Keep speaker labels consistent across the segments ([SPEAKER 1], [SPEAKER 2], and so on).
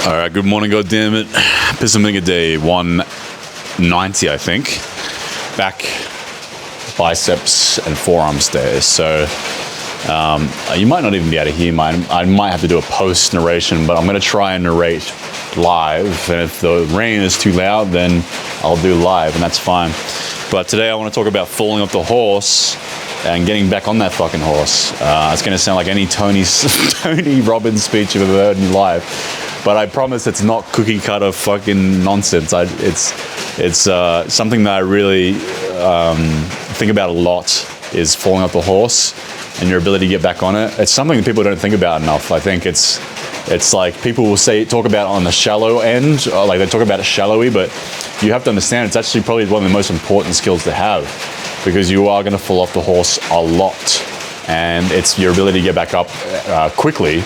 [SPEAKER 1] All right, good morning, goddammit. Biceps day 190, I think. Back biceps and forearms day. So you might not even be able to hear mine. I might have to do a post narration, but I'm going to try and narrate live. And if the rain is too loud, then I'll do live, and that's fine. But today I want to talk about falling off the horse and getting back on that fucking horse. It's going to sound like any Tony Robbins speech you've ever heard in your life. But I promise it's not cookie cutter fucking nonsense. It's something that I really think about a lot, is falling off the horse and your ability to get back on it. It's something that people don't think about enough. I think it's like people will talk about it on the shallow end, or like they talk about it shallowy, but you have to understand it's actually probably one of the most important skills to have, because you are going to fall off the horse a lot, and it's your ability to get back up quickly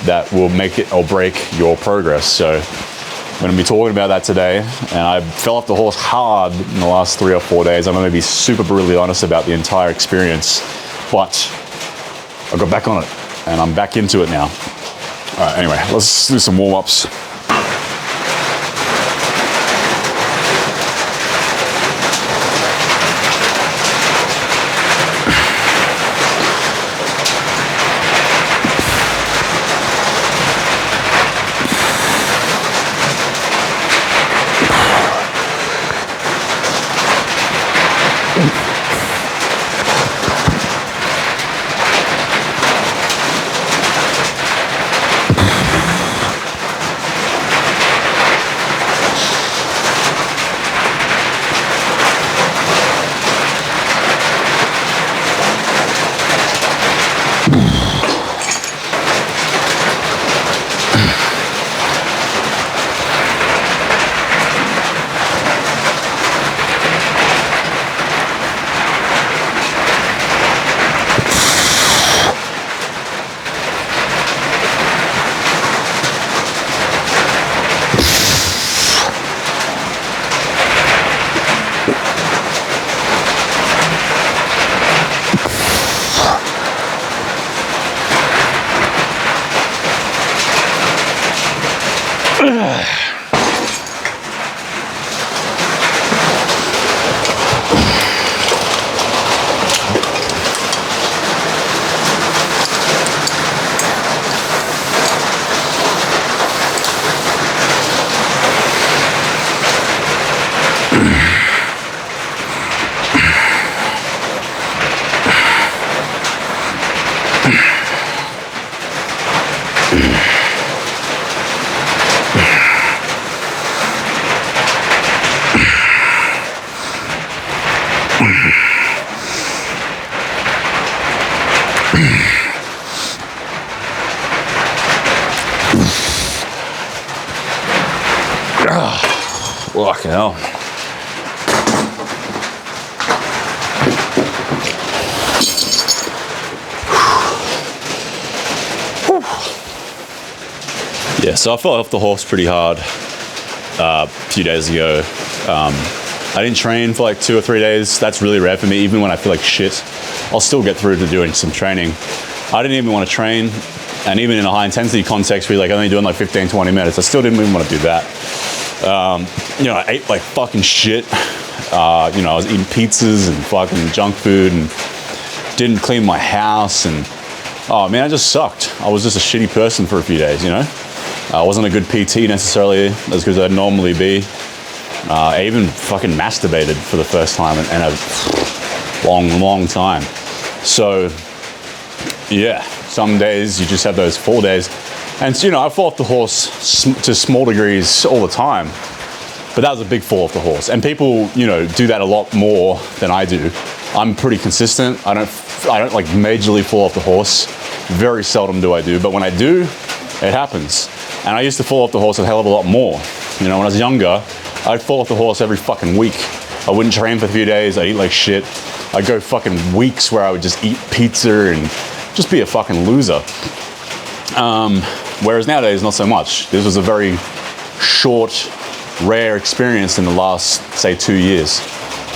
[SPEAKER 1] that will make it or break your progress. So I'm going to be talking about that today. And I fell off the horse hard in the last 3 or 4 days. I'm going to be super brutally honest about the entire experience, but I got back on it and I'm back into it now. All right, anyway, let's do some warm-ups. Fucking hell. Yeah, so I fell off the horse pretty hard a few days ago. I didn't train for like 2 or 3 days. That's really rare for me. Even when I feel like shit, I'll still get through to doing some training. I didn't even want to train, and even in a high intensity context where you're like only doing like 15, 20 minutes, I still didn't even want to do that. I ate like fucking shit. I was eating pizzas and fucking junk food and didn't clean my house, and oh man, I just sucked. I was just a shitty person for a few days, I wasn't a good PT necessarily as good as I'd normally be. I even fucking masturbated for the first time in a long time. So yeah, some days you just have those 4 days. And I fall off the horse to small degrees all the time, but that was a big fall off the horse. And people, do that a lot more than I do. I'm pretty consistent. I don't like majorly fall off the horse. Very seldom do I do, but when I do, it happens. And I used to fall off the horse a hell of a lot more. When I was younger, I'd fall off the horse every fucking week. I wouldn't train for a few days. I'd eat like shit. I'd go fucking weeks where I would just eat pizza and just be a fucking loser. Whereas nowadays, not so much. This was a very short, rare experience in the last, say, 2 years.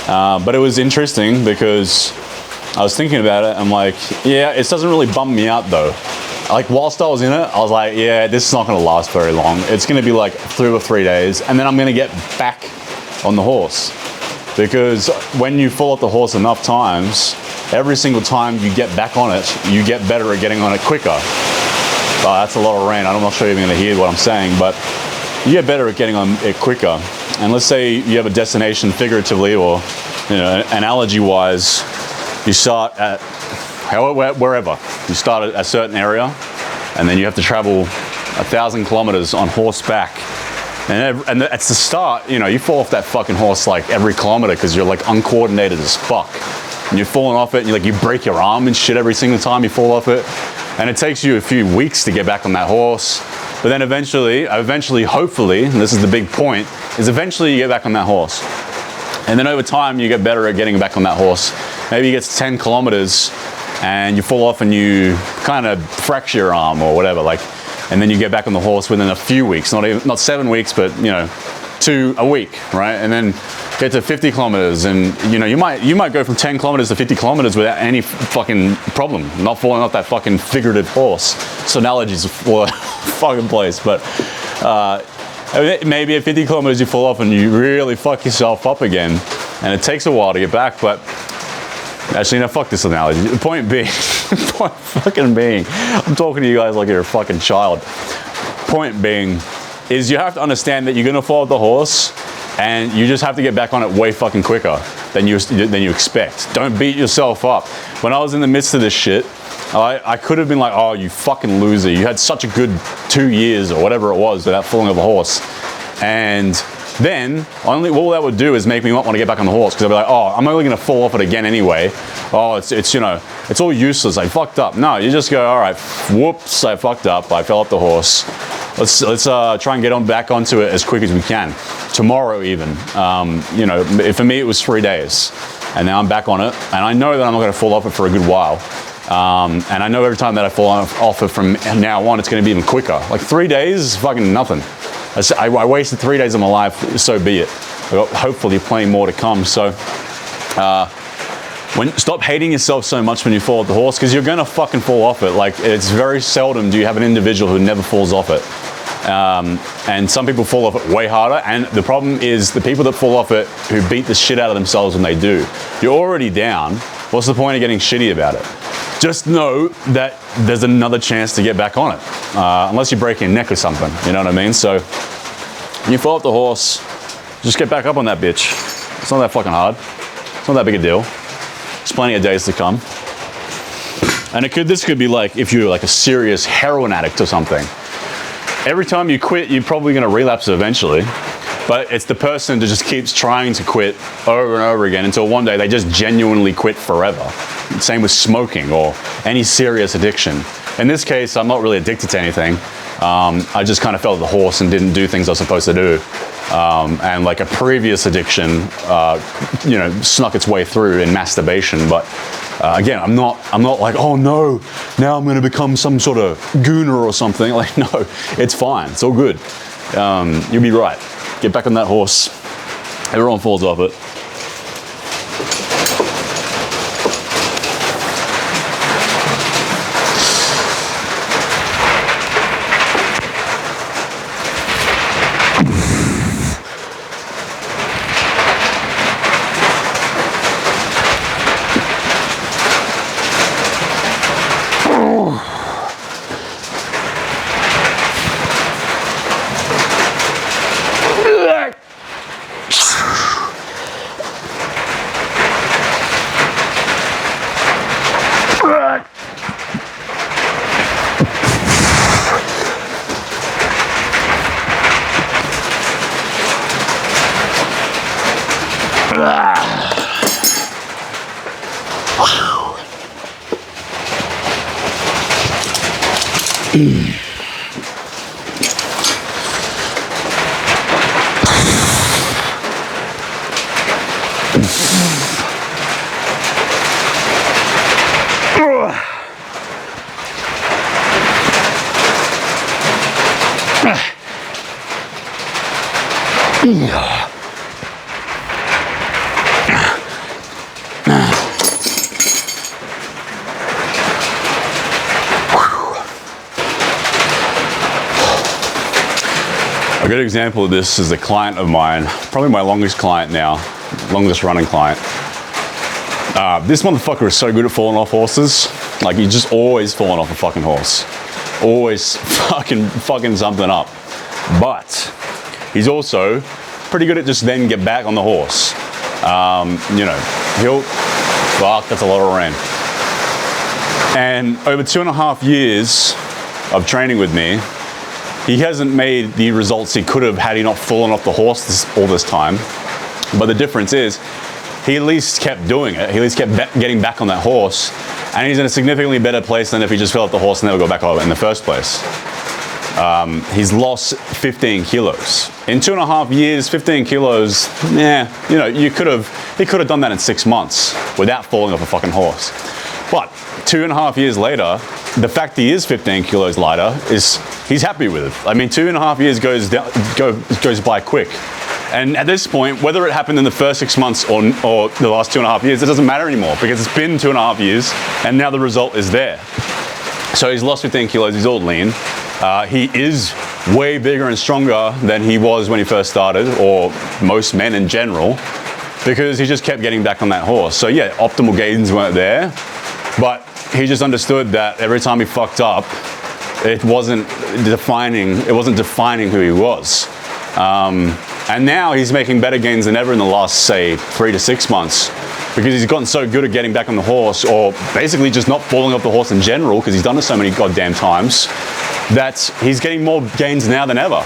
[SPEAKER 1] But it was interesting because I was thinking about it. I'm like, yeah, it doesn't really bum me out though. like whilst I was in it, I was like, yeah, this is not going to last very long. It's going to be like 2 or 3 days, and then I'm going to get back on the horse. Because when you fall off the horse enough times, every single time you get back on it, you get better at getting on it quicker. That's a lot of rain. I'm not sure you're even going to hear what I'm saying, but you get better at getting on it quicker. And let's say you have a destination figuratively or, you know, analogy-wise, you start at wherever. You start at a certain area, and then you have to travel 1,000 kilometers on horseback. And at the start, you know, you fall off that fucking horse like every kilometer because you're like uncoordinated as fuck. And you're falling off it, and you break your arm and shit every single time you fall off it. And it takes you a few weeks to get back on that horse. But then eventually, hopefully, and this is the big point, is eventually you get back on that horse. And then over time, you get better at getting back on that horse. Maybe you get to 10 kilometers and you fall off and you kind of fracture your arm or whatever, and then you get back on the horse within a few weeks, not 7 weeks, but, you know, a week, right? And then get to 50 kilometers, and you know, you might go from 10 kilometers to 50 kilometers without any fucking problem, not falling off that fucking figurative horse. So analogies for fucking place, but maybe at 50 kilometers you fall off and you really fuck yourself up again, and it takes a while to get back. But actually, no, fuck this analogy. The point being, I'm talking to you guys like you're a fucking child. Point being is you have to understand that you're gonna fall off the horse, and you just have to get back on it way fucking quicker than you expect. Don't beat yourself up. When I was in the midst of this shit, I could have been like, oh, you fucking loser. You had such a good 2 years or whatever it was without falling off a horse. And then all that would do is make me not want to get back on the horse, because I'd be like, oh, I'm only going to fall off it again anyway. Oh, it's you know, it's all useless. I fucked up. No, you just go, all right, whoops, I fucked up. I fell off the horse. Let's try and get back onto it as quick as we can. Tomorrow even. You know, for me it was 3 days, and now I'm back on it, and I know that I'm not going to fall off it for a good while. And I know every time that I fall off it from now on, it's going to be even quicker. Like 3 days is fucking nothing. I wasted 3 days of my life, so be it. I've got hopefully plenty more to come. So stop hating yourself so much when you fall off the horse, because you're going to fucking fall off it. Like, it's very seldom do you have an individual who never falls off it. And some people fall off it way harder, and the problem is the people that fall off it who beat the shit out of themselves when they do. You're already down. What's the point of getting shitty about it? Just know that there's another chance to get back on it, unless you break your neck or something, you know what I mean? So when you fall off the horse, just get back up on that bitch. It's not that fucking hard. It's not that big a deal. There's plenty of days to come. And this could be like if you're like a serious heroin addict or something. Every time you quit, you're probably going to relapse eventually. But it's the person that just keeps trying to quit over and over again until one day they just genuinely quit forever. Same with smoking or any serious addiction. In this case, I'm not really addicted to anything. I just kind of fell off the horse and didn't do things I was supposed to do. And like a previous addiction, you know, snuck its way through in masturbation. But again, I'm not like, oh no, now I'm going to become some sort of gooner or something. Like, no, it's fine. It's all good. You'll be right. Get back on that horse. Everyone falls off it. A good example of this is a client of mine, probably my longest client now, longest running client. This motherfucker is so good at falling off horses. Like, he's just always falling off a fucking horse. Always fucking something up. But he's also pretty good at just then get back on the horse. You know, fuck, that's a lot of rain. And over 2.5 years of training with me, he hasn't made the results he could have had he not fallen off the horse all this time. But the difference is, he at least kept doing it. He at least kept getting back on that horse. And he's in a significantly better place than if he just fell off the horse and never got back on it in the first place. He's lost 15 kilos. In 2.5 years, 15 kilos, you know, he could have done that in 6 months without falling off a fucking horse. But 2.5 years later, the fact he is 15 kilos lighter he's happy with it. I mean, 2.5 years goes by quick. And at this point, whether it happened in the first 6 months or the last 2.5 years, it doesn't matter anymore because it's been 2.5 years and now the result is there. So he's lost 15 kilos, he's all lean. He is way bigger and stronger than he was when he first started, or most men in general, because he just kept getting back on that horse. So yeah, optimal gains weren't there, but he just understood that every time he fucked up, it wasn't defining who he was. And now he's making better gains than ever in the last, say, 3 to 6 months, because he's gotten so good at getting back on the horse, or basically just not falling off the horse in general, because he's done it so many goddamn times, that he's getting more gains now than ever.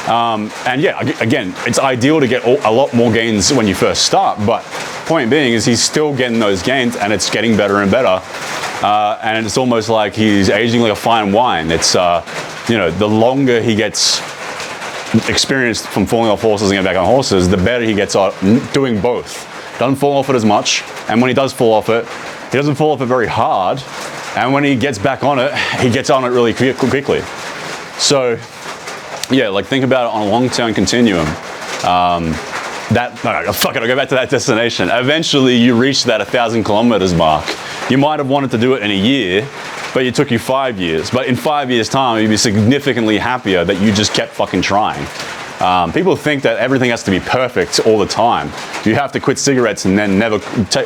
[SPEAKER 1] And yeah, again, it's ideal to get a lot more gains when you first start, but point being is he's still getting those gains and it's getting better and better. And it's almost like he's aging like a fine wine. It's, you know, the longer he gets experienced from falling off horses and getting back on horses, the better he gets at doing both. Doesn't fall off it as much, and when he does fall off it, he doesn't fall off it very hard, and when he gets back on it, he gets on it really quickly. So yeah, like, think about it on a long-term continuum. I'll go back to that destination. Eventually you reach that 1,000 kilometers mark. You might have wanted to do it in a year, but it took you 5 years. But in 5 years' time, you'd be significantly happier that you just kept fucking trying. People think that everything has to be perfect all the time. You have to quit cigarettes and then never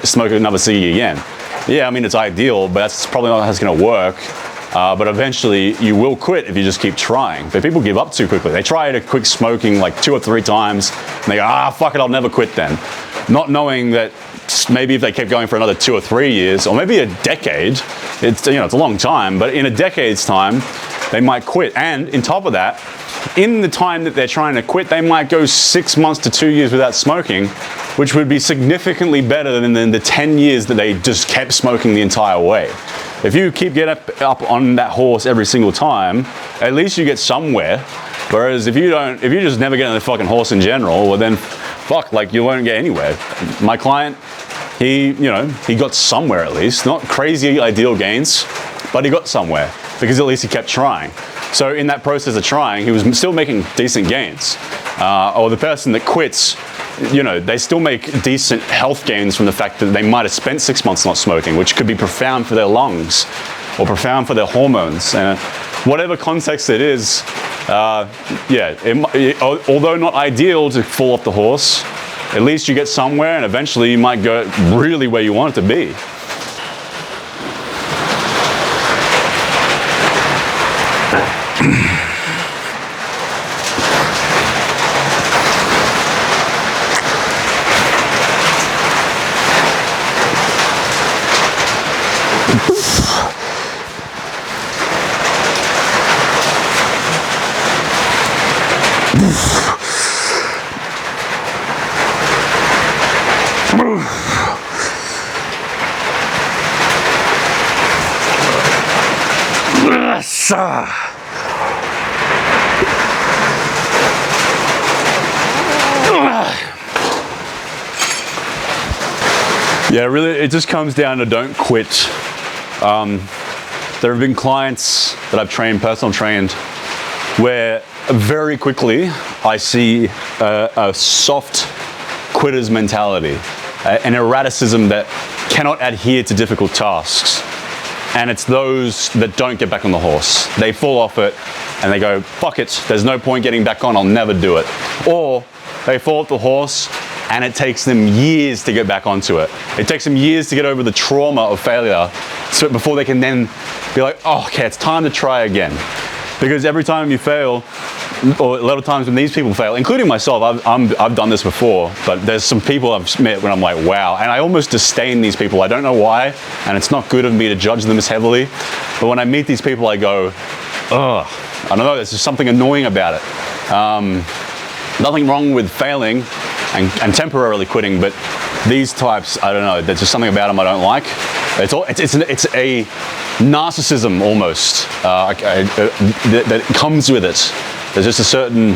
[SPEAKER 1] smoke another ciggy again. Yeah, I mean, it's ideal, but that's probably not how it's gonna work. But eventually you will quit if you just keep trying. But people give up too quickly. They try to quit smoking like 2 or 3 times, and they go, fuck it, I'll never quit then. Not knowing that maybe if they kept going for another 2 or 3 years, or maybe a decade, it's a long time, but in a decade's time, they might quit. And on top of that, in the time that they're trying to quit, they might go 6 months to 2 years without smoking, which would be significantly better than the 10 years that they just kept smoking the entire way. If you keep getting up on that horse every single time, at least you get somewhere. Whereas if you just never get on the fucking horse in general, well then, fuck, like, you won't get anywhere. My client, he got somewhere at least. Not crazy ideal gains, but he got somewhere because at least he kept trying. So in that process of trying, he was still making decent gains. Or the person that quits, they still make decent health gains from the fact that they might have spent 6 months not smoking, which could be profound for their lungs or profound for their hormones. And whatever context it is, although not ideal to fall off the horse, at least you get somewhere and eventually you might go really where you want it to be. Yeah, really, it just comes down to don't quit. There have been clients that I've trained, personal trained, where very quickly I see a soft quitter's mentality, an erraticism that cannot adhere to difficult tasks. And it's those that don't get back on the horse. They fall off it, and they go, fuck it, there's no point getting back on, I'll never do it. Or they fall off the horse and it takes them years to get back onto it. It takes them years to get over the trauma of failure so before they can then be like, oh, okay, it's time to try again. Because every time you fail, or a lot of times when these people fail, including myself, I've done this before, but there's some people I've met when I'm like, wow, and I almost disdain these people. I don't know why, and it's not good of me to judge them as heavily, but when I meet these people, I go, ugh, I don't know, there's just something annoying about it. Nothing wrong with failing and temporarily quitting, but these types, I don't know, there's just something about them I don't like. It's a narcissism almost that comes with it. There's just a certain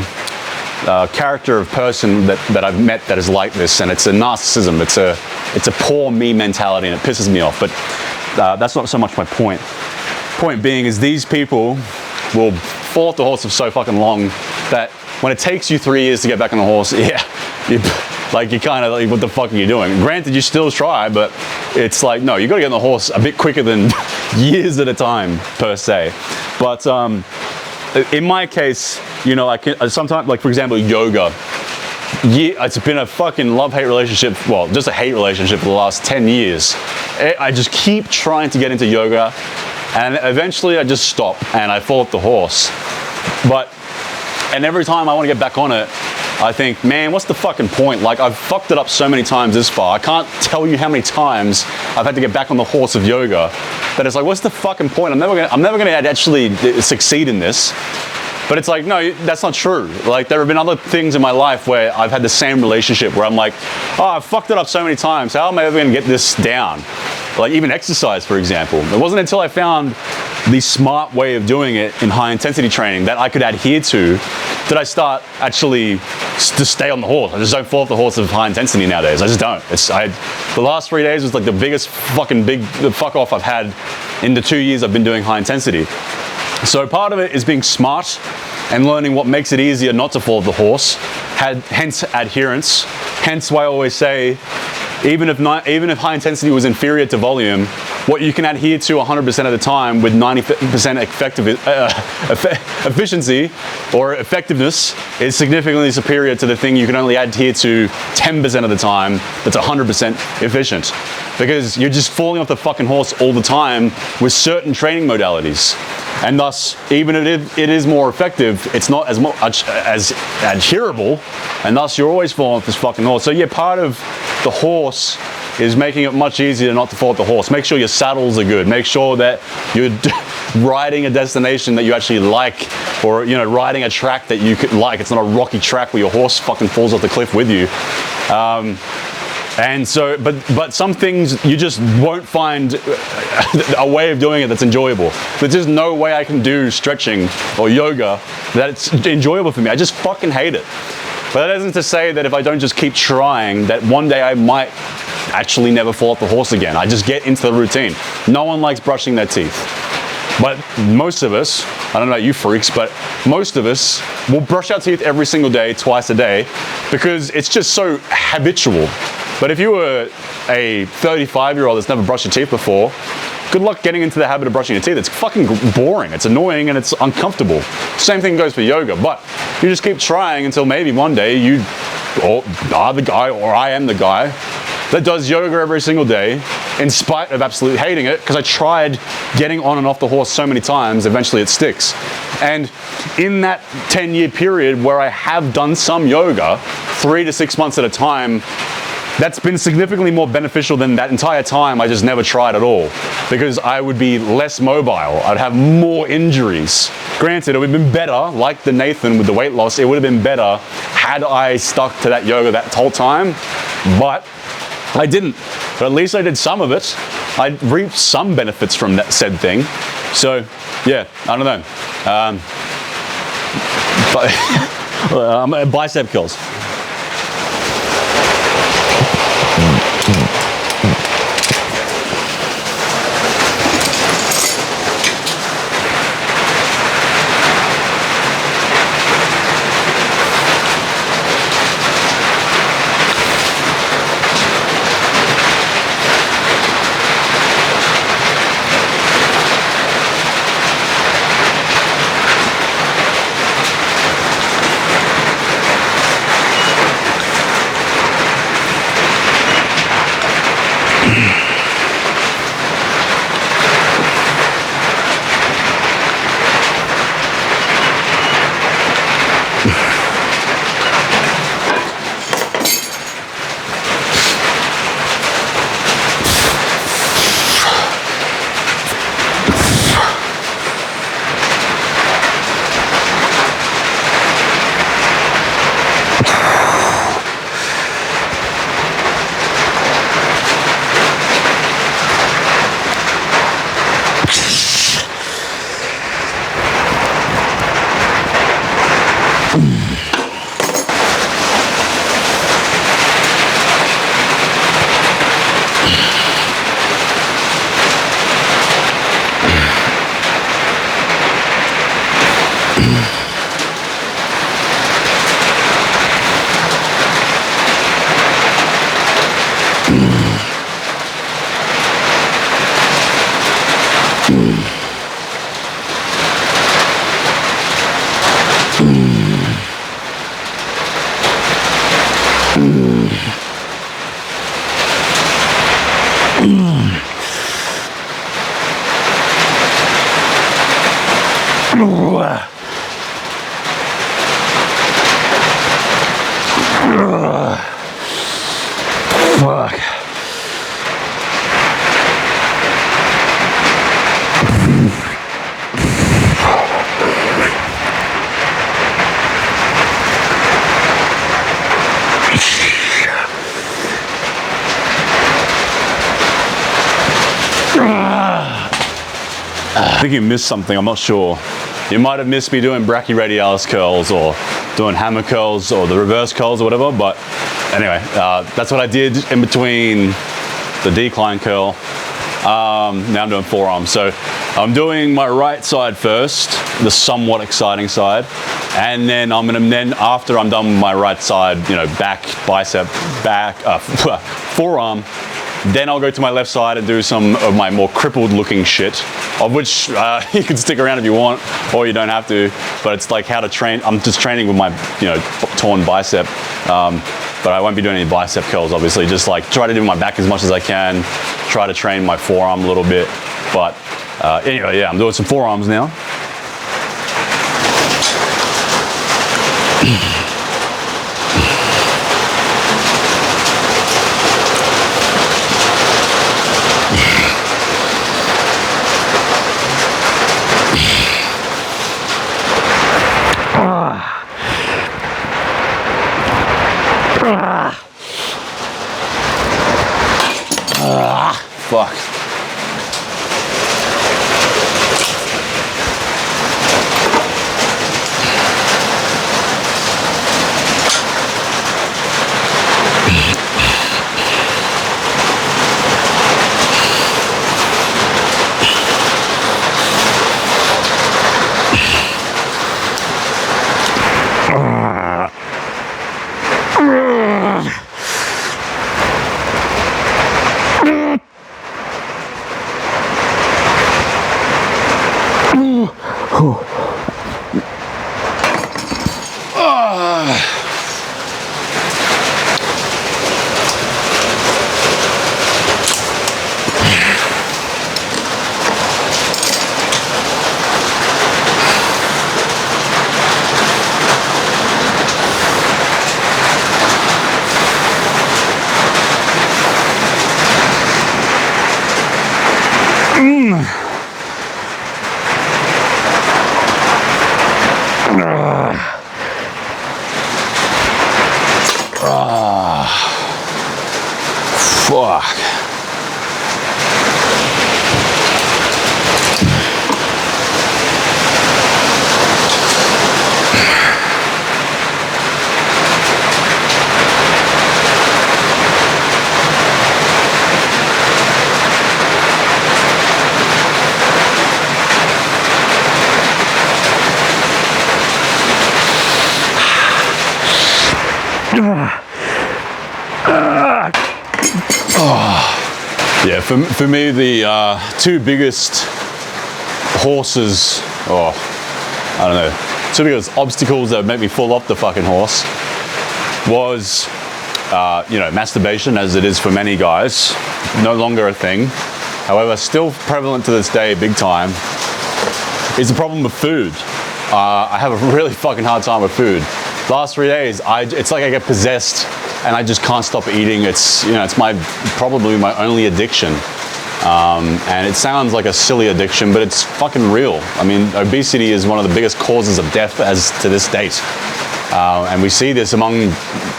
[SPEAKER 1] character of person that I've met that is like this, and it's a narcissism. It's a poor me mentality, and it pisses me off. But that's not so much my point. Point being is these people will fall off the horse for so fucking long that when it takes you 3 years to get back on the horse, yeah, you're kind of like, what the fuck are you doing? Granted, you still try, but it's like, no, you got to get on the horse a bit quicker than years at a time, per se. But in my case, you know, I can sometimes, like for example, yoga. Yeah, it's been a fucking love-hate relationship, well, just a hate relationship for the last 10 years. I just keep trying to get into yoga, and eventually I just stop and I fall off the horse. And every time I want to get back on it, I think, man, what's the fucking point? Like, I've fucked it up so many times this far. I can't tell you how many times I've had to get back on the horse of yoga. That it's like, what's the fucking point? I'm never gonna actually succeed in this. But it's like, no, that's not true. Like, there have been other things in my life where I've had the same relationship where I'm like, oh, I've fucked it up so many times. How am I ever gonna get this down? Like, even exercise, for example. It wasn't until I found the smart way of doing it in high intensity training that I could adhere to that I start actually to stay on the horse. I just don't fall off the horse of high intensity nowadays. I just don't. The last 3 days was like the biggest fucking fuck off I've had in the 2 years I've been doing high intensity. So part of it is being smart and learning what makes it easier not to fall off the horse, hence adherence. Hence why I always say, even if high intensity was inferior to volume, what you can adhere to 100% of the time with 90% efficiency or effectiveness is significantly superior to the thing you can only adhere to 10% of the time that's 100% efficient. Because you're just falling off the fucking horse all the time with certain training modalities. And thus, even if it is more effective, it's not as much as adherable, and thus you're always falling off this fucking horse. So yeah, part of the horse is making it much easier not to fall off the horse. Make sure your saddles are good. Make sure that you're riding a destination that you actually like, or you know, riding a track that you could like. It's not a rocky track where your horse fucking falls off the cliff with you. And so, but some things you just won't find a way of doing it that's enjoyable. There's just no way I can do stretching or yoga that it's enjoyable for me. I just fucking hate it. But that isn't to say that if I don't just keep trying, that one day I might actually never fall off the horse again. I just get into the routine. No one likes brushing their teeth. But most of us, I don't know about you freaks, but most of us will brush our teeth every single day, twice a day, because it's just so habitual. But if you were a 35-year-old that's never brushed your teeth before, good luck getting into the habit of brushing your teeth. It's fucking boring, it's annoying, and it's uncomfortable. Same thing goes for yoga, but you just keep trying until maybe one day you are the guy, or I am the guy, that does yoga every single day in spite of absolutely hating it, because I tried getting on and off the horse so many times, eventually it sticks. And in that 10-year period where I have done some yoga, 3 to 6 months at a time, that's been significantly more beneficial than that entire time I just never tried at all, because I would be less mobile. I'd have more injuries. Granted, it would have been better, like the Nathan with the weight loss, it would have been better had I stuck to that yoga that whole time, but I didn't. But at least I did some of it. I reaped some benefits from that said thing. So, yeah, I don't know. Bicep curls. Fuck. I think you missed something, I'm not sure. You might have missed me doing brachyradialis curls or doing hammer curls or the reverse curls or whatever, but anyway, that's what I did in between the decline curl. Now I'm doing forearms. So I'm doing my right side first, the somewhat exciting side, and then after I'm done with my right side, you know, back, bicep, back, forearm, then I'll go to my left side and do some of my more crippled looking shit, of which you can stick around if you want, or you don't have to, but it's like how to train. I'm just training with my, you know, torn bicep, but I won't be doing any bicep curls, obviously. Just like try to do my back as much as I can, try to train my forearm a little bit. But anyway, yeah, I'm doing some forearms now. Fuck. Fuck. Yeah, for me, the two biggest horses, or I don't know, two biggest obstacles that would make me fall off the fucking horse was, you know, masturbation, as it is for many guys, no longer a thing. However, still prevalent to this day, big time, is the problem with food. I have a really fucking hard time with food. The last 3 days, it's like I get possessed and I just can't stop eating. It's, you know, it's probably my only addiction. And it sounds like a silly addiction, but it's fucking real. I mean, obesity is one of the biggest causes of death as to this date. And we see this among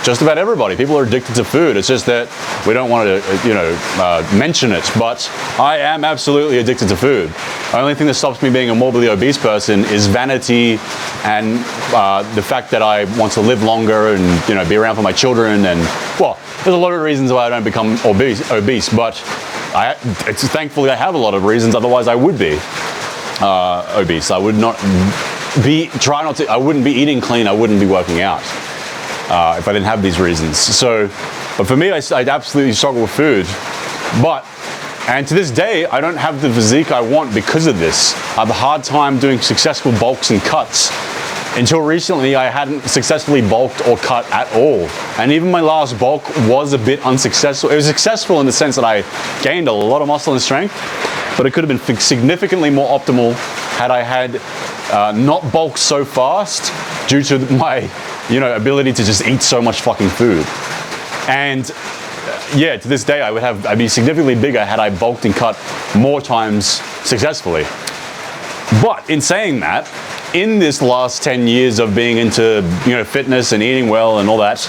[SPEAKER 1] just about everybody. People are addicted to food. It's just that we don't want to, mention it. But I am absolutely addicted to food. The only thing that stops me being a morbidly obese person is vanity and the fact that I want to live longer and, be around for my children. And, well, there's a lot of reasons why I don't become obese, but thankfully I have a lot of reasons. Otherwise, I would be obese. I would not I wouldn't be eating clean. I wouldn't be working out if I didn't have these reasons. But for me, I absolutely struggle with food. And to this day, I don't have the physique I want because of this. I have a hard time doing successful bulks and cuts. Until recently, I hadn't successfully bulked or cut at all. And even my last bulk was a bit unsuccessful. It was successful in the sense that I gained a lot of muscle and strength, but it could have been significantly more optimal had I had not bulked so fast due to my, ability to just eat so much fucking food. And to this day, I'd be significantly bigger had I bulked and cut more times successfully. But in saying that, in this last 10 years of being into, fitness and eating well and all that,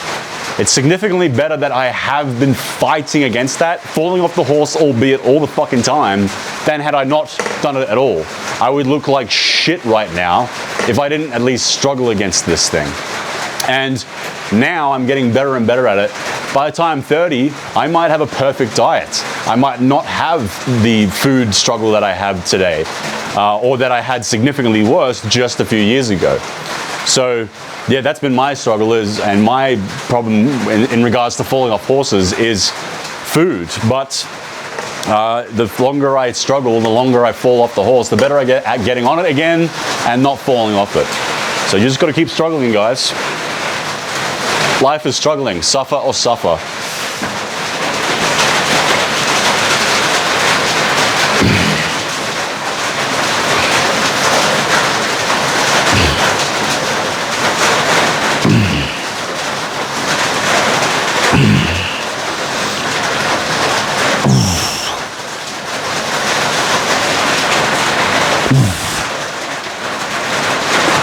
[SPEAKER 1] it's significantly better that I have been fighting against that, falling off the horse, albeit all the fucking time, than had I not done it at all. I would look like shit right now if I didn't at least struggle against this thing. And now I'm getting better and better at it. By the time I'm 30, I might have a perfect diet. I might not have the food struggle that I have today, or that I had significantly worse just a few years ago. So, that's been my struggle and my problem in regards to falling off horses is food. But the longer I struggle, the longer I fall off the horse, the better I get at getting on it again and not falling off it. So you just got to keep struggling, guys. Life is struggling. Suffer or suffer.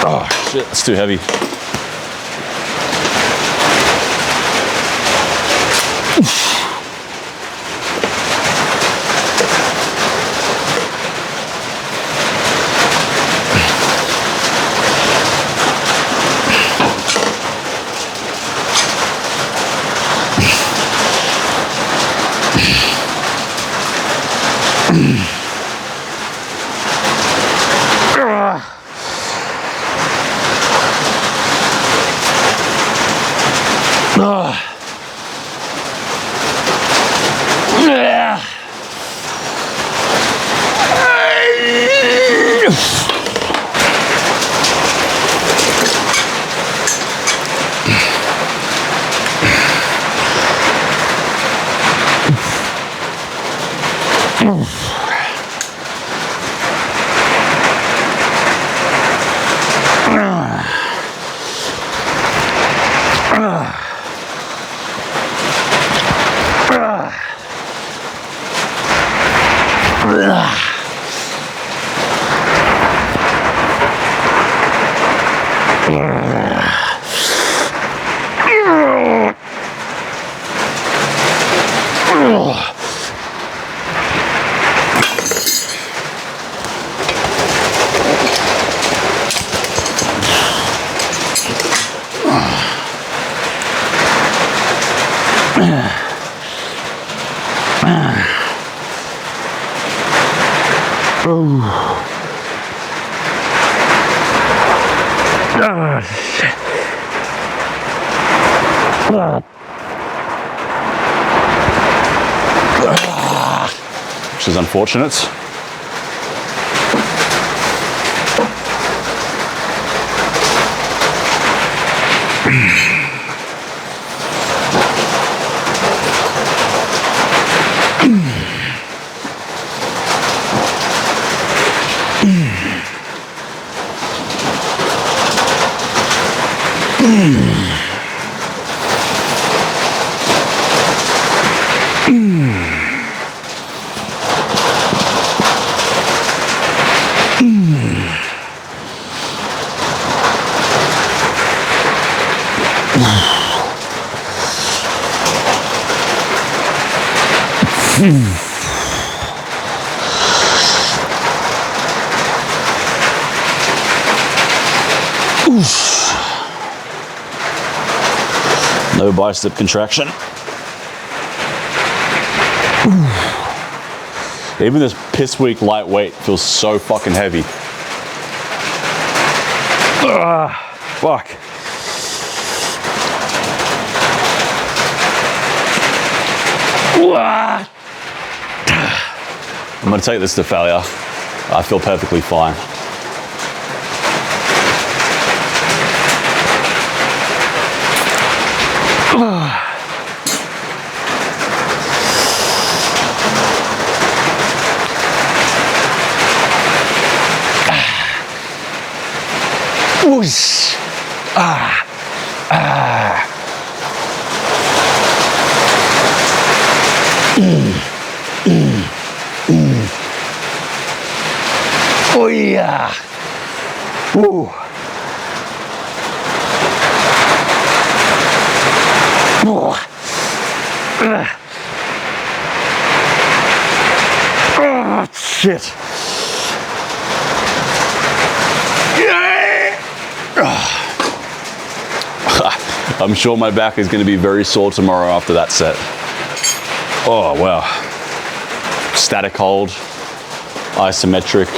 [SPEAKER 1] Oh, shit, it's too heavy. Which is unfortunate. No bicep contraction. Even this piss weak lightweight feels so fucking heavy. Fuck. I'm gonna take this to failure. I feel perfectly fine. Whoosh. Oh yeah. Woo. Oh, shit. I'm sure my back is going to be very sore tomorrow after that set. Oh, wow. Static hold, isometric.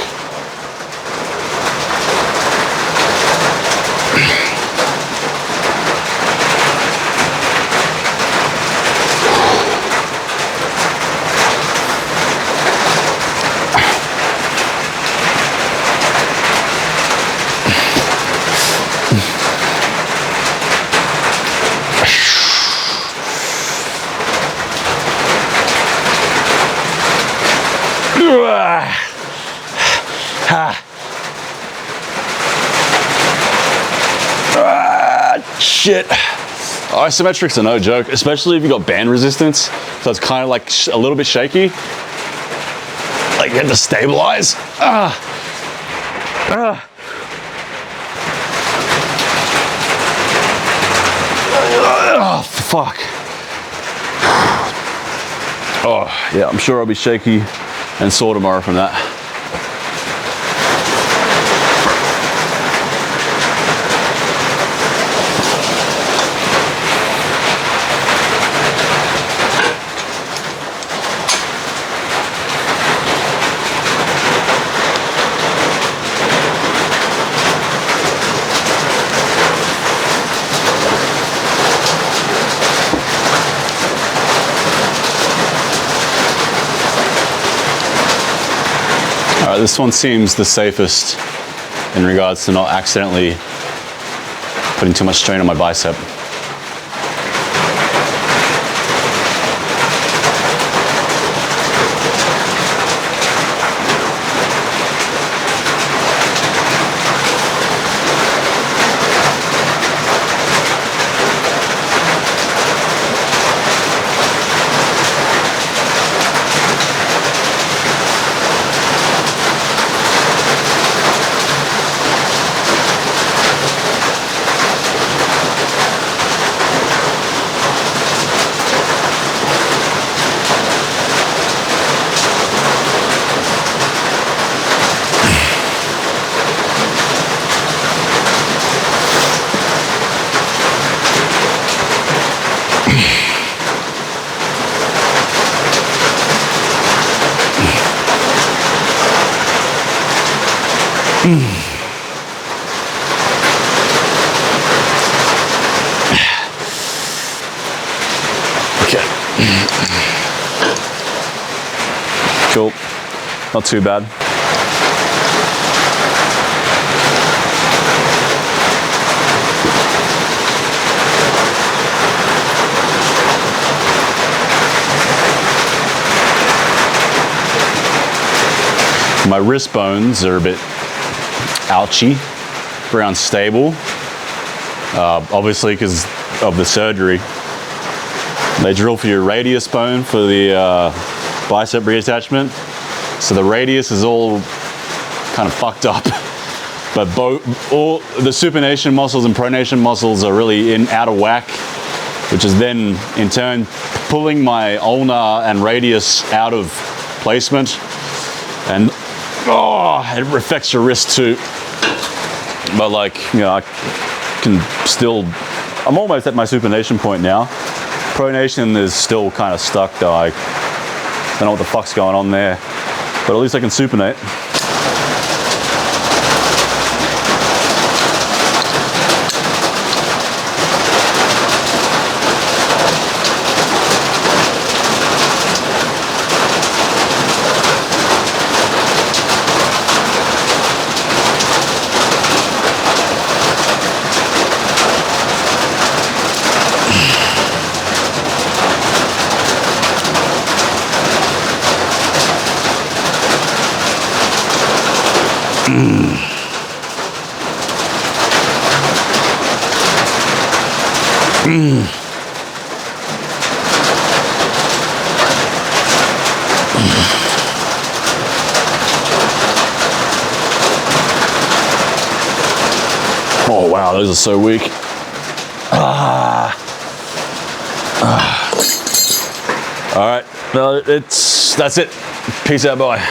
[SPEAKER 1] Shit. Isometrics are no joke, especially if you got band resistance. So it's kind of like a little bit shaky. Like you have to stabilize. Oh, fuck. Oh, yeah, I'm sure I'll be shaky and sore tomorrow from that. Alright, this one seems the safest in regards to not accidentally putting too much strain on my bicep. Okay. Cool. Not too bad. My wrist bones are a bit ouchy, very unstable, obviously because of the surgery. They drill for your radius bone for the bicep reattachment, so the radius is all kind of fucked up. But all the supination muscles and pronation muscles are really out of whack, which is then in turn pulling my ulnar and radius out of placement, and it affects your wrist too. But like, you know, I can still, I'm almost at my supination point now. Pronation is still kind of stuck though. I don't know what the fuck's going on there, but at least I can supinate. Oh wow, those are so weak. All right, well, that's it. Peace out, bye.